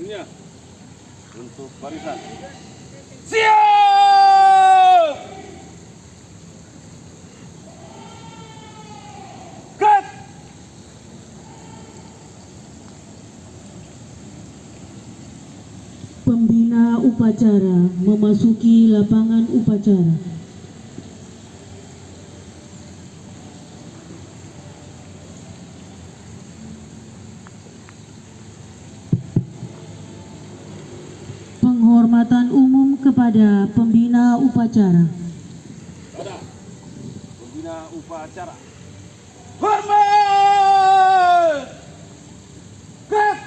Seluruhnya untuk barisan. Siap! Cut! Pembina upacara memasuki lapangan upacara. Penghormatan umum kepada pembina upacara. Pada pembina upacara. Hormat! Cut!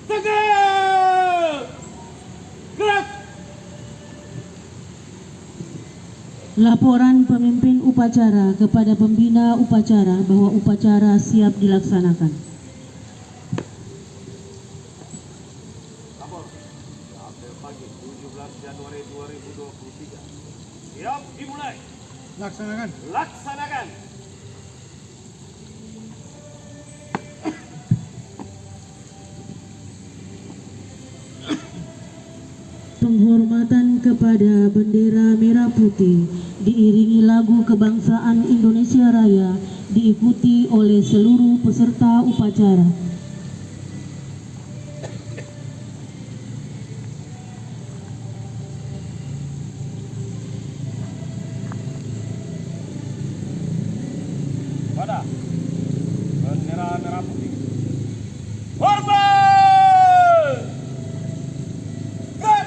Tegak! Gerak! Laporan pemimpin upacara kepada pembina upacara bahwa upacara siap dilaksanakan. Lapor. Apel pagi 17 Januari 2023. Siap dimulai. Laksanakan. Laksanakan. Penghormatan kepada bendera merah putih diiringi lagu kebangsaan Indonesia Raya diikuti oleh seluruh peserta upacara. Pada bendera merah putih. Hormat! Cut!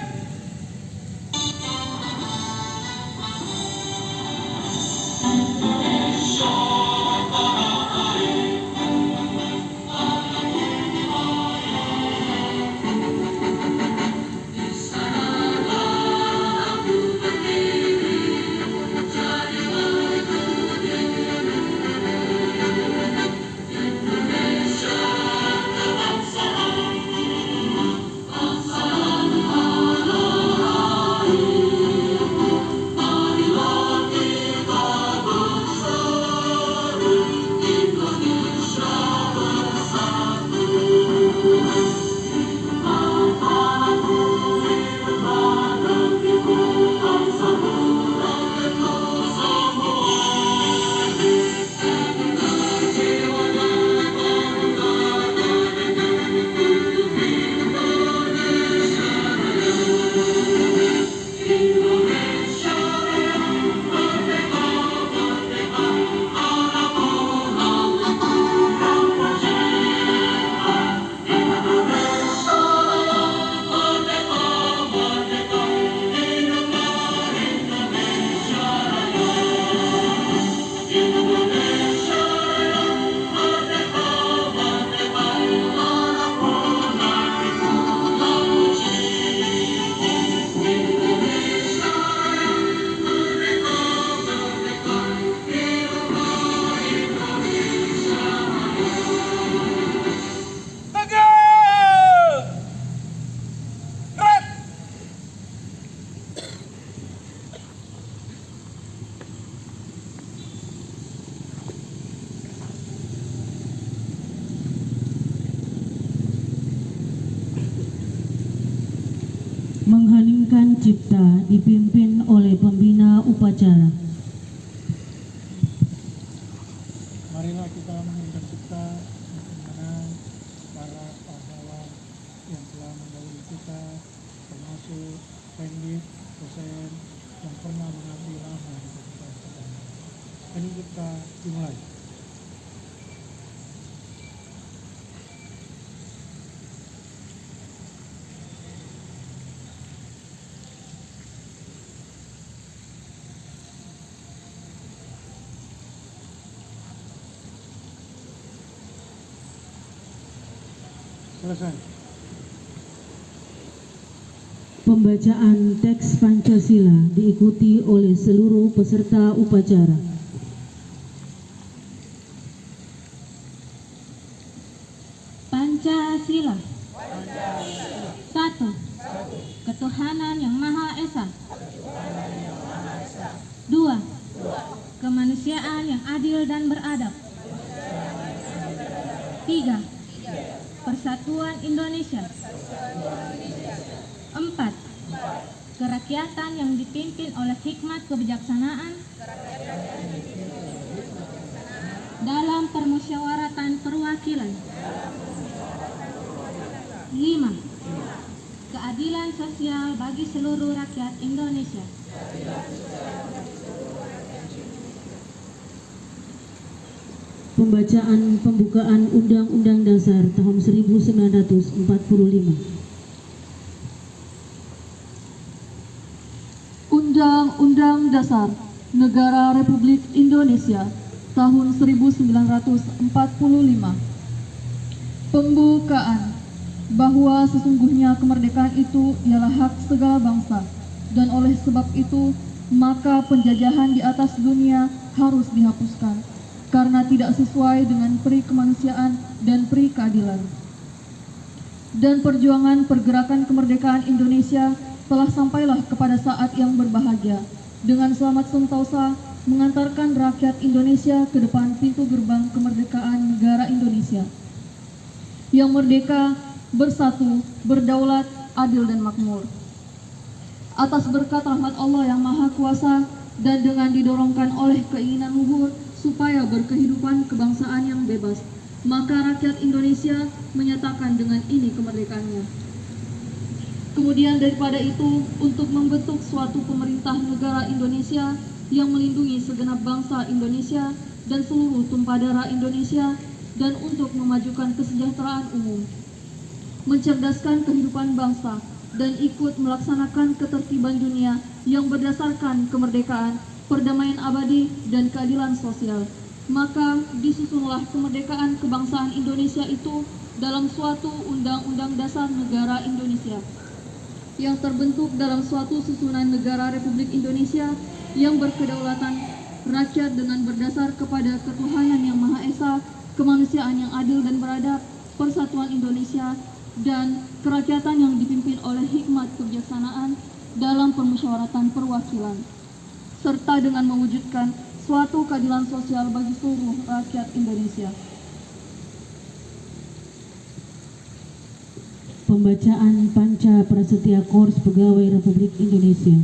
Tegak! Gerak! Mengheningkan cipta dipimpin oleh pembina upacara. Marilah kita mengingat cipta bagaimana para pahlawan yang telah mendahului kita, termasuk Pendit, dosen yang pernah mengabdi lama di kita. Hening cipta dimulai. Selesai. Pembacaan teks Pancasila diikuti oleh seluruh peserta upacara. Pancasila. 1. Ketuhanan Yang Maha Esa. 2. Kemanusiaan yang adil dan beradab. 3. Persatuan Indonesia. 4. Kerakyatan yang dipimpin oleh hikmat kebijaksanaan dalam permusyawaratan perwakilan. 5. Keadilan sosial bagi seluruh rakyat Indonesia. Pembacaan pembukaan Undang-Undang Dasar tahun 1945. Undang-Undang Dasar Negara Republik Indonesia tahun 1945. Pembukaan. Bahwa sesungguhnya kemerdekaan itu ialah hak segala bangsa, dan oleh sebab itu maka penjajahan di atas dunia harus dihapuskan karena tidak sesuai dengan peri kemanusiaan dan peri keadilan. Dan perjuangan pergerakan kemerdekaan Indonesia telah sampailah kepada saat yang berbahagia dengan selamat sentosa mengantarkan rakyat Indonesia ke depan pintu gerbang kemerdekaan negara Indonesia yang merdeka, bersatu, berdaulat, adil dan makmur. Atas berkat rahmat Allah yang Maha Kuasa dan dengan didorongkan oleh keinginan luhur supaya berkehidupan kebangsaan yang bebas, maka rakyat Indonesia menyatakan dengan ini kemerdekaannya. Kemudian daripada itu, untuk membentuk suatu pemerintah negara Indonesia yang melindungi segenap bangsa Indonesia dan seluruh tumpah darah Indonesia, dan untuk memajukan kesejahteraan umum, mencerdaskan kehidupan bangsa, dan ikut melaksanakan ketertiban dunia yang berdasarkan kemerdekaan, perdamaian abadi, dan keadilan sosial. Maka disusunlah kemerdekaan kebangsaan Indonesia itu dalam suatu Undang-Undang Dasar Negara Indonesia yang terbentuk dalam suatu susunan negara Republik Indonesia yang berkedaulatan rakyat dengan berdasar kepada ketuhanan yang Maha Esa, kemanusiaan yang adil dan beradab, persatuan Indonesia, dan kerakyatan yang dipimpin oleh hikmat kebijaksanaan dalam permusyawaratan perwakilan, serta dengan mewujudkan suatu keadilan sosial bagi seluruh rakyat Indonesia. Pembacaan Panca Prasetya Korps Pegawai Republik Indonesia.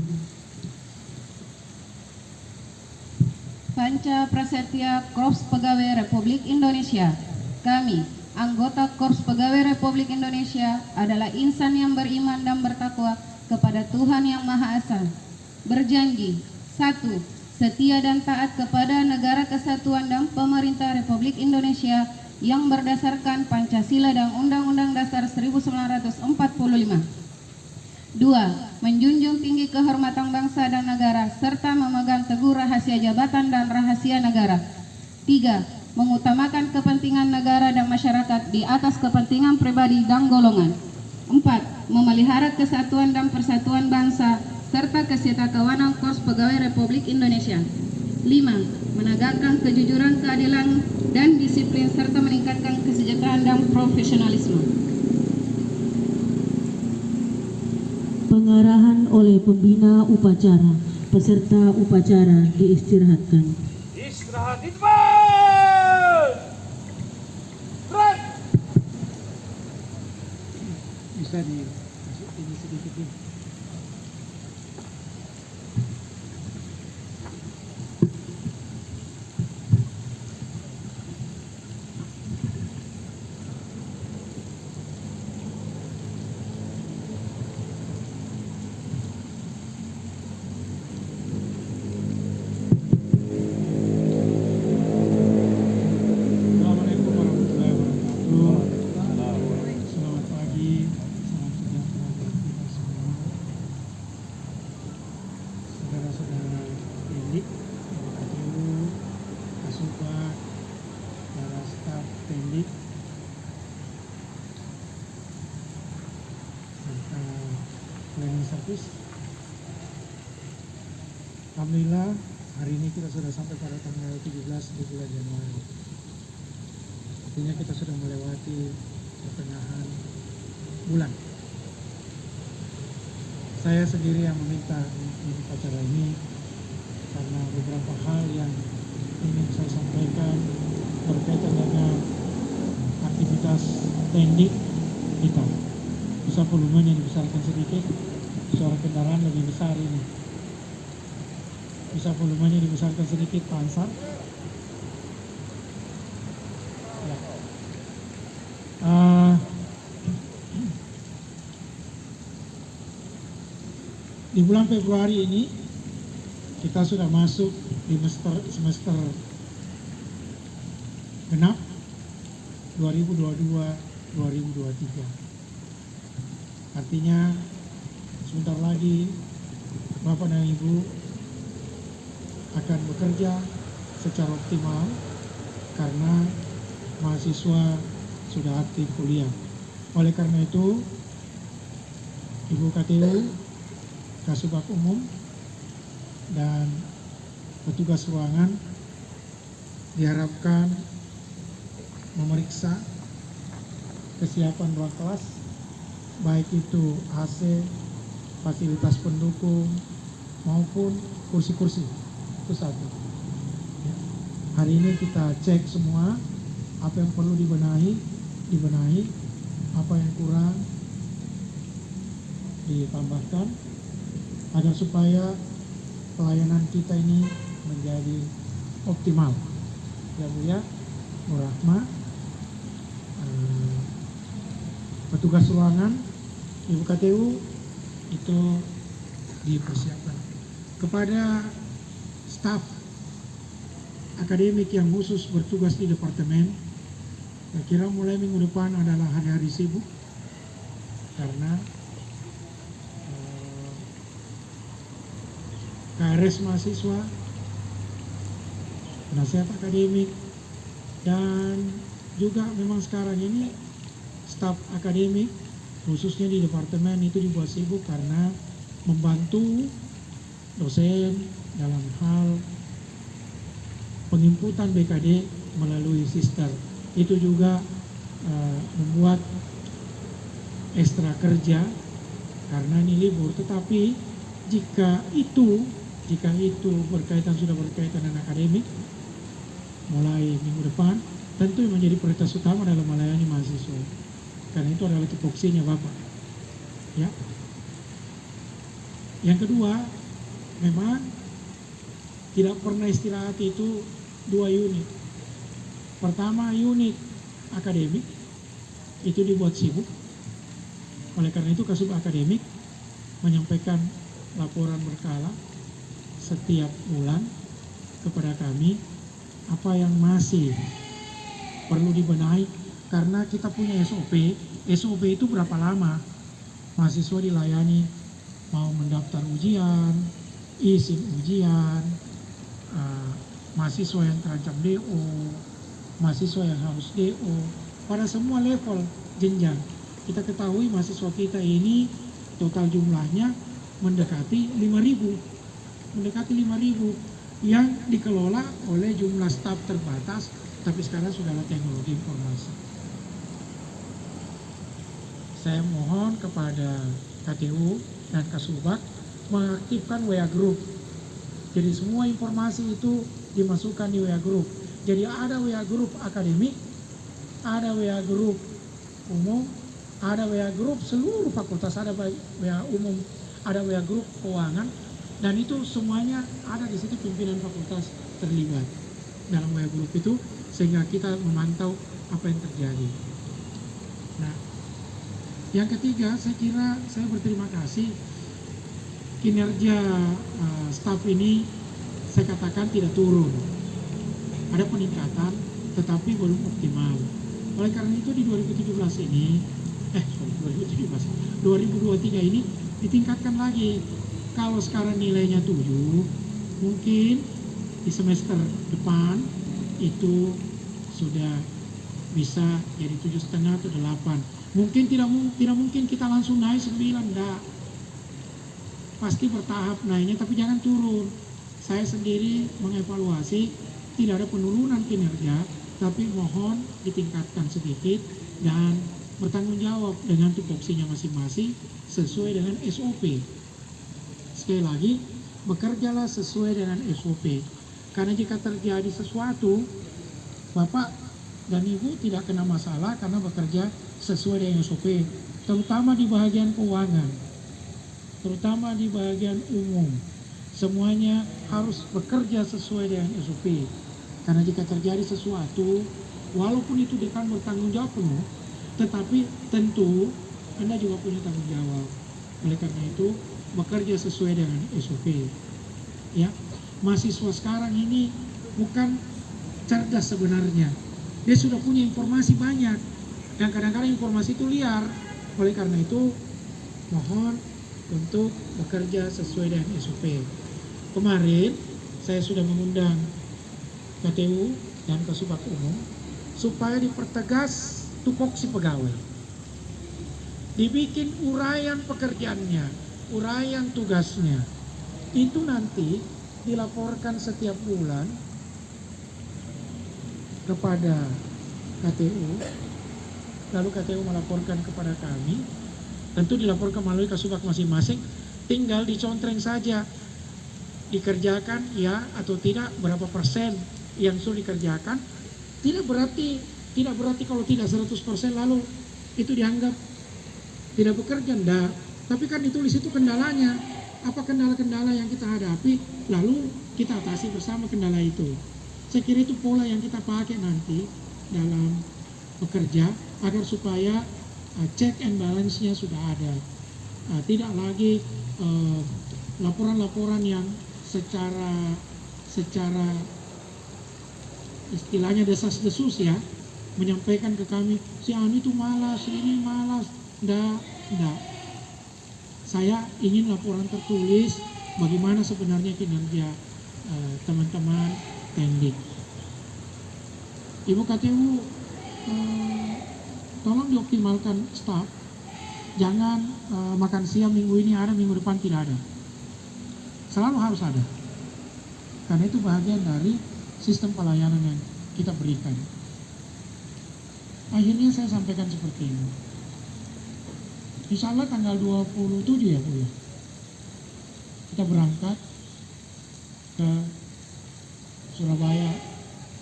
Panca Prasetya Korps Pegawai Republik Indonesia. Kami, anggota Korps Pegawai Republik Indonesia, adalah insan yang beriman dan bertakwa kepada Tuhan Yang Maha Esa. Berjanji, 1. Setia dan taat kepada Negara Kesatuan dan Pemerintah Republik Indonesia yang berdasarkan Pancasila dan Undang-Undang Dasar 1945. 2. Menjunjung tinggi kehormatan bangsa dan negara serta memegang teguh rahasia jabatan dan rahasia negara. 3. Mengutamakan kepentingan negara dan masyarakat di atas kepentingan pribadi dan golongan. 4. Memelihara kesatuan dan persatuan bangsa serta kesetiakawanan Korps Pegawai Republik Indonesia. 5. Menegakkan kejujuran, keadilan, dan disiplin serta meningkatkan kesejahteraan dan profesionalisme. Pengarahan oleh pembina upacara. Peserta upacara diistirahatkan. Istirahat di depan. Gerak. Bisa dikasih ini sedikit nih. Assalamualaikum warahmatullahi wabarakatuh. Selamat pagi, salam sejahtera bagi kita semua. Saudara-saudara pendidik, KPU, Kasupa, para staf pendidik, serta cleaning service. Alhamdulillah, hari ini kita sudah sampai pada tanggal 17 di bulan Januari. Artinya kita sudah melewati pertengahan bulan. Saya sendiri yang meminta untuk acara ini karena beberapa hal yang ingin saya sampaikan berkaitan dengan fasilitas teknik kita. Bisa volumenya dibesarkan sedikit, suara kendaraan lebih besar ini. Bisa volumenya dibesarkan sedikit, Pak Ansar. Ya. Di bulan Februari ini kita sudah masuk di semester genap 2022-2023. Artinya sebentar lagi Bapak dan Ibu akan bekerja secara optimal karena mahasiswa sudah aktif kuliah. Oleh karena itu, Ibu KTU, Kasubag Umum, dan petugas ruangan diharapkan memeriksa kesiapan ruang kelas, baik itu AC, fasilitas pendukung, maupun kursi-kursi. Itu satu. Ya. Hari ini kita cek semua, apa yang perlu dibenahi, apa yang kurang, ditambahkan, agar supaya pelayanan kita ini menjadi optimal. Ya Bu ya, Bu Rahma, petugas ruangan, Ibu KTU itu dipersiapkan. Kepada staf akademik yang khusus bertugas di departemen, saya kira mulai minggu depan adalah hari-hari sibuk karena KRS mahasiswa, penasihat akademik, dan juga memang sekarang ini staf akademik khususnya di departemen itu dibuat sibuk karena membantu dosen dalam hal penginputan BKD melalui sister. Itu juga membuat ekstra kerja karena ini libur. Tetapi jika itu sudah berkaitan dengan akademik, mulai minggu depan tentu yang menjadi prioritas utama adalah melayani mahasiswa, karena itu adalah tupoksinya Bapak. Ya. Yang kedua, memang tidak pernah istirahat itu 2 unit. Pertama, unit akademik itu dibuat sibuk. Oleh karena itu Kasubag Akademik menyampaikan laporan berkala setiap bulan kepada kami apa yang masih perlu dibenahi, karena kita punya SOP itu berapa lama mahasiswa dilayani, mau mendaftar ujian, izin ujian, mahasiswa yang terancam DO, mahasiswa yang harus DO, pada semua level jenjang. Kita ketahui mahasiswa kita ini total jumlahnya mendekati 5.000 yang dikelola oleh jumlah staf terbatas, tapi sekarang sudah ada teknologi informasi. Saya mohon kepada KTU dan Kasubag mengaktifkan WA Group. Jadi semua informasi itu dimasukkan di WA Group. Jadi ada WA Group akademik, ada WA Group umum, ada WA Group seluruh fakultas, ada WA umum, ada WA Group keuangan, dan itu semuanya ada di situ, pimpinan fakultas terlibat dalam WA Group itu, sehingga kita memantau apa yang terjadi. Nah, yang ketiga, saya kira saya berterima kasih kinerja staf ini, saya katakan tidak turun, ada peningkatan tetapi belum optimal. Oleh karena itu di 2023 ini ditingkatkan lagi. Kalau sekarang nilainya 7, mungkin di semester depan itu sudah bisa jadi 7,5 atau 8. Mungkin tidak mungkin kita langsung naik 9, enggak. Pasti bertahap naiknya, tapi jangan turun. Saya sendiri mengevaluasi, tidak ada penurunan kinerja, tapi mohon ditingkatkan sedikit dan bertanggung jawab dengan tupoksinya masing-masing sesuai dengan SOP. Sekali lagi, bekerjalah sesuai dengan SOP. Karena jika terjadi sesuatu, Bapak dan ibu tidak kena masalah karena bekerja sesuai dengan SOP, terutama di bagian keuangan, terutama di bagian umum. Semuanya harus bekerja sesuai dengan SOP. Karena jika terjadi sesuatu, walaupun itu dekan bertanggung jawab penuh, tetapi tentu Anda juga punya tanggung jawab. Oleh karena itu, bekerja sesuai dengan SOP. Ya, mahasiswa sekarang ini bukan cerdas sebenarnya. Dia sudah punya informasi banyak, dan kadang-kadang informasi itu liar. Oleh karena itu, mohon untuk bekerja sesuai dengan SOP. Kemarin saya sudah mengundang KTU dan Kasubag Umum supaya dipertegas tupoksi pegawai. Dibikin uraian pekerjaannya, uraian tugasnya. Itu nanti dilaporkan setiap bulan kepada KTU, lalu KTU melaporkan kepada kami. Tentu dilaporkan melalui Kasubag masing-masing, tinggal dicontreng saja, dikerjakan ya atau tidak, berapa persen yang sudah dikerjakan. Tidak berarti kalau tidak 100% lalu itu dianggap tidak bekerja, enggak. Tapi kan ditulis itu kendalanya, apa kendala-kendala yang kita hadapi, lalu kita atasi bersama kendala itu. Saya kira itu pola yang kita pakai nanti dalam bekerja, agar supaya check and balance-nya sudah ada. Tidak lagi laporan-laporan yang secara istilahnya desas-desus ya, menyampaikan ke kami, si Anu itu malas, si ini malas. Enggak. Saya ingin laporan tertulis bagaimana sebenarnya kinerja teman-teman teknik. Ibu KTU, tolong dioptimalkan staf. Jangan makan siang minggu ini ada, minggu depan tidak ada. Selalu harus ada. Karena itu bagian dari sistem pelayanan yang kita berikan. Akhirnya saya sampaikan seperti ini. Insya Allah tanggal 27 ya Bu ya, kita berangkat ke Surabaya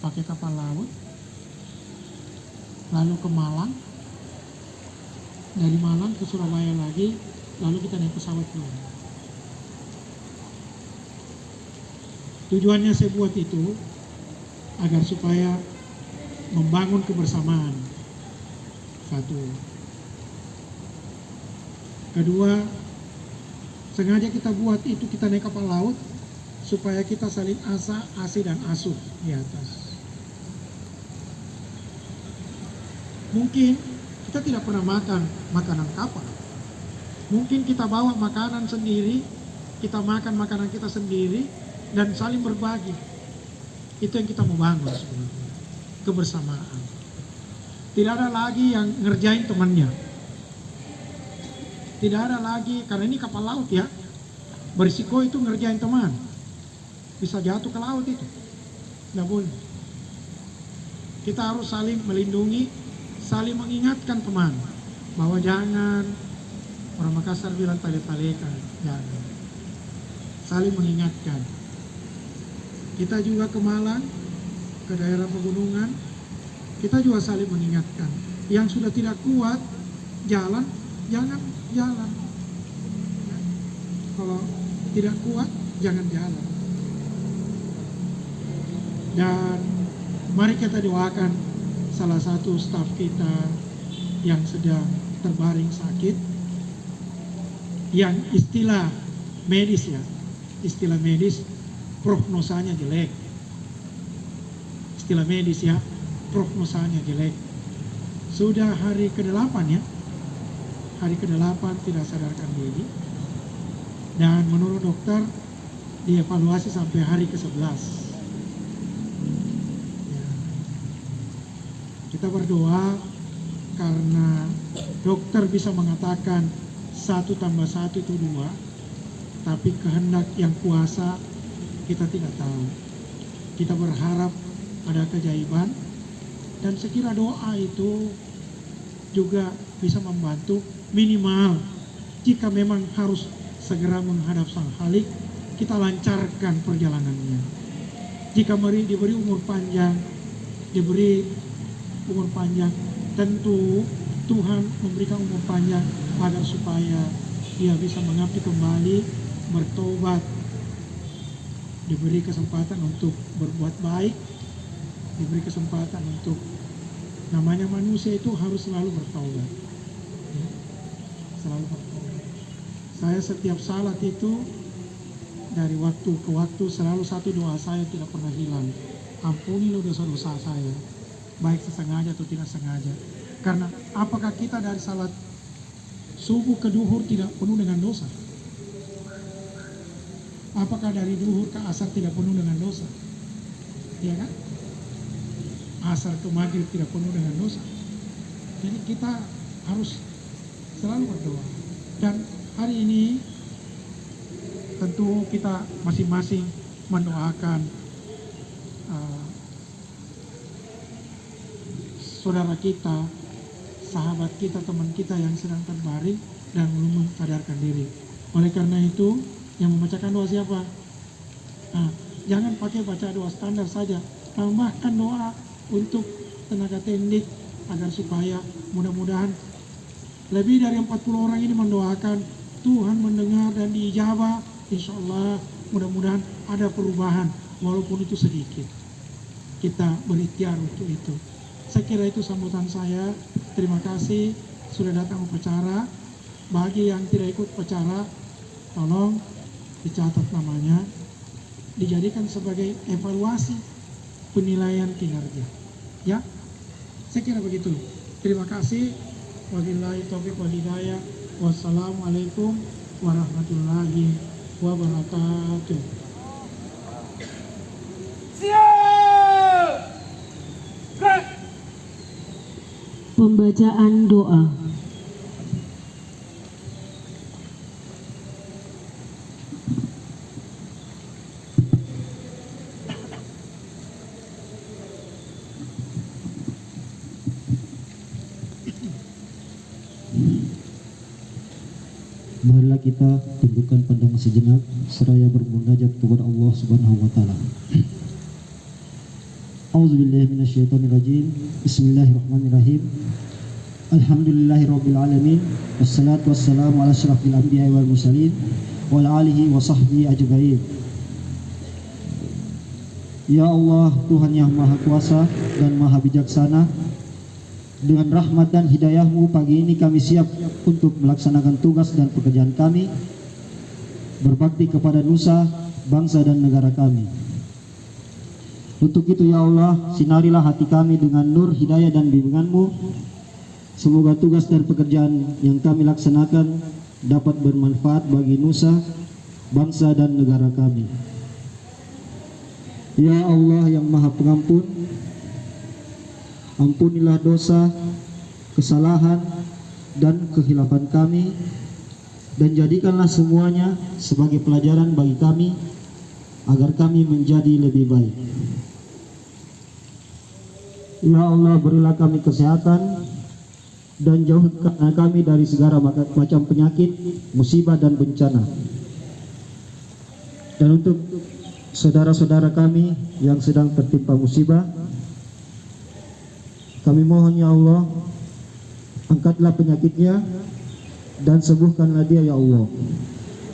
pakai kapal laut, lalu ke Malang, dari Malang ke Surabaya lagi, lalu kita naik pesawat pulang. Tujuannya saya buat itu agar supaya membangun kebersamaan. Satu. Kedua, sengaja kita buat itu, kita naik kapal laut supaya kita saling asi dan asuh di atas. Mungkin kita tidak pernah makan makanan kapal. Mungkin kita bawa makanan sendiri, kita makan makanan kita sendiri dan saling berbagi. Itu yang kita mau bangun sebenarnya, kebersamaan. Tidak ada lagi yang ngerjain temannya. Tidak ada lagi, karena ini kapal laut ya, berisiko itu ngerjain teman, bisa jatuh ke laut itu, tidak boleh. Kita harus saling melindungi, saling mengingatkan teman, bahwa jangan, orang Makassar bilang tale-talekan, jangan. Saling mengingatkan. Kita juga ke Malang, ke daerah pegunungan, kita juga saling mengingatkan. Yang sudah tidak kuat jalan, jangan jalan. Kalau tidak kuat, jangan jalan. Dan mari kita doakan salah satu staf kita yang sedang terbaring sakit, yang istilah medis ya, istilah medis prognosanya jelek. Istilah medis ya, prognosanya jelek. Sudah hari ke-8 ya, hari ke-8 tidak sadarkan diri, dan menurut dokter dievaluasi sampai hari ke-11 ya. Kita berdoa karena dokter bisa mengatakan 1 tambah 1 itu 2, tapi kehendak yang kuasa kita tidak tahu. Kita berharap ada keajaiban, dan sekira doa itu juga bisa membantu. Minimal jika memang harus segera menghadap Sang Khalik, kita lancarkan perjalanannya. Jika diberi umur panjang, diberi umur panjang. Tentu Tuhan memberikan umur panjang agar supaya dia bisa mengabdi kembali, bertobat, diberi kesempatan untuk berbuat baik, diberi kesempatan untuk, namanya manusia itu harus selalu bertobat, ya, selalu bertobat. Saya setiap salat itu dari waktu ke waktu selalu satu doa saya tidak pernah hilang, ampunilah dosa-dosa saya, baik sesengaja atau tidak sengaja. Karena apakah kita dari salat subuh ke duhur tidak penuh dengan dosa? Apakah dari duhur ke asar tidak penuh dengan dosa? Ya kan? Asar ke maghrib tidak penuh dengan dosa. Jadi kita harus selalu berdoa. Dan hari ini tentu kita masing-masing mendoakan saudara kita, sahabat kita, teman kita yang sedang terbaring dan belum sadarkan diri. Oleh karena itu, yang membacakan doa siapa? Jangan pakai baca doa standar saja, tambahkan doa untuk tenaga tendik agar supaya mudah-mudahan lebih dari 40 orang ini mendoakan Tuhan mendengar dan diijabah. Insya Allah mudah-mudahan ada perubahan walaupun itu sedikit. Kita berikhtiar untuk itu. Saya kira itu sambutan saya. Terima kasih sudah datang upacara. Bagi yang tidak ikut upacara, tolong dicatat namanya, dijadikan sebagai evaluasi penilaian kinerja. Ya, saya kira begitu. Terima kasih. Wabillahi taufiq wal hidayah. Wassalamualaikum warahmatullahi wabarakatuh. Siap! Gerak! Pembacaan doa. Marilah kita tundukkan pandangan sejenak seraya bermunajat kepada Allah Subhanahu wa taala. A'udzubillahi minasyaitonirrajim. Bismillahirrahmanirrahim. Alhamdulillahirabbil alamin. Wassalatu wassalamu ala asyrafil anbiya'i wal mursalin wa ala alihi wa sahbihi ajmain. Ya Allah, Tuhan yang Maha Kuasa dan Maha Bijaksana, dengan rahmat dan hidayah-Mu pagi ini kami siap untuk melaksanakan tugas dan pekerjaan kami, berbakti kepada nusa, bangsa dan negara kami. Untuk itu ya Allah, sinarilah hati kami dengan nur hidayah dan bimbingan-Mu. Semoga tugas dan pekerjaan yang kami laksanakan dapat bermanfaat bagi nusa, bangsa dan negara kami. Ya Allah yang Maha Pengampun, ampunilah dosa, kesalahan, dan kehilafan kami, dan jadikanlah semuanya sebagai pelajaran bagi kami, agar kami menjadi lebih baik. Ya Allah, berilah kami kesehatan, dan jauhkan kami dari segala macam penyakit, musibah, dan bencana. Dan untuk saudara-saudara kami yang sedang tertimpa musibah, kami mohon ya Allah, angkatlah penyakitnya dan sembuhkanlah dia ya Allah.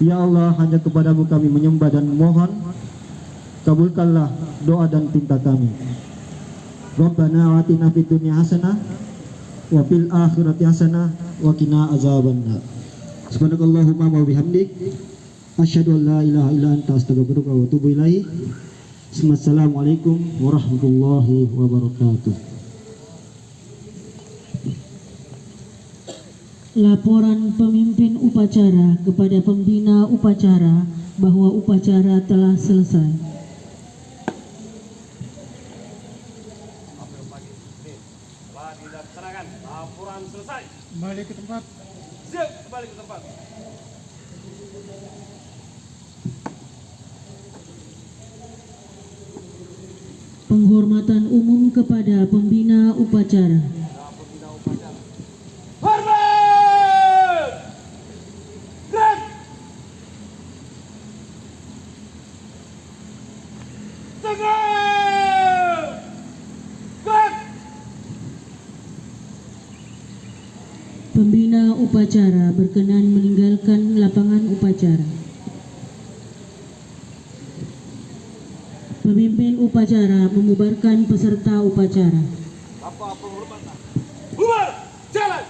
Ya Allah, hanya kepadamu kami menyembah dan memohon, kabulkanlah doa dan pinta kami. Rabbana atina fid dunya hasanah wa fil akhirati hasanah wa qina azabannar. Subhanakallahumma wa bihamdik, asyhadu an la ilaha illa anta, astaghfiruka wa atubu ilaik. Assalamualaikum warahmatullahi wabarakatuh. Laporan pemimpin upacara kepada pembina upacara bahwa upacara telah selesai. Telah dilaksanakan. Laporan selesai. Kembali ke tempat. Siap, kembali ke tempat. Penghormatan umum kepada pembina upacara. Hormat! Gerak! Tegak! Gerak! Pembina upacara berkenan meninggalkan lapangan upacara. Pemimpin upacara memubarkan peserta upacara. Bapak penghormatan. Bubar, jalan.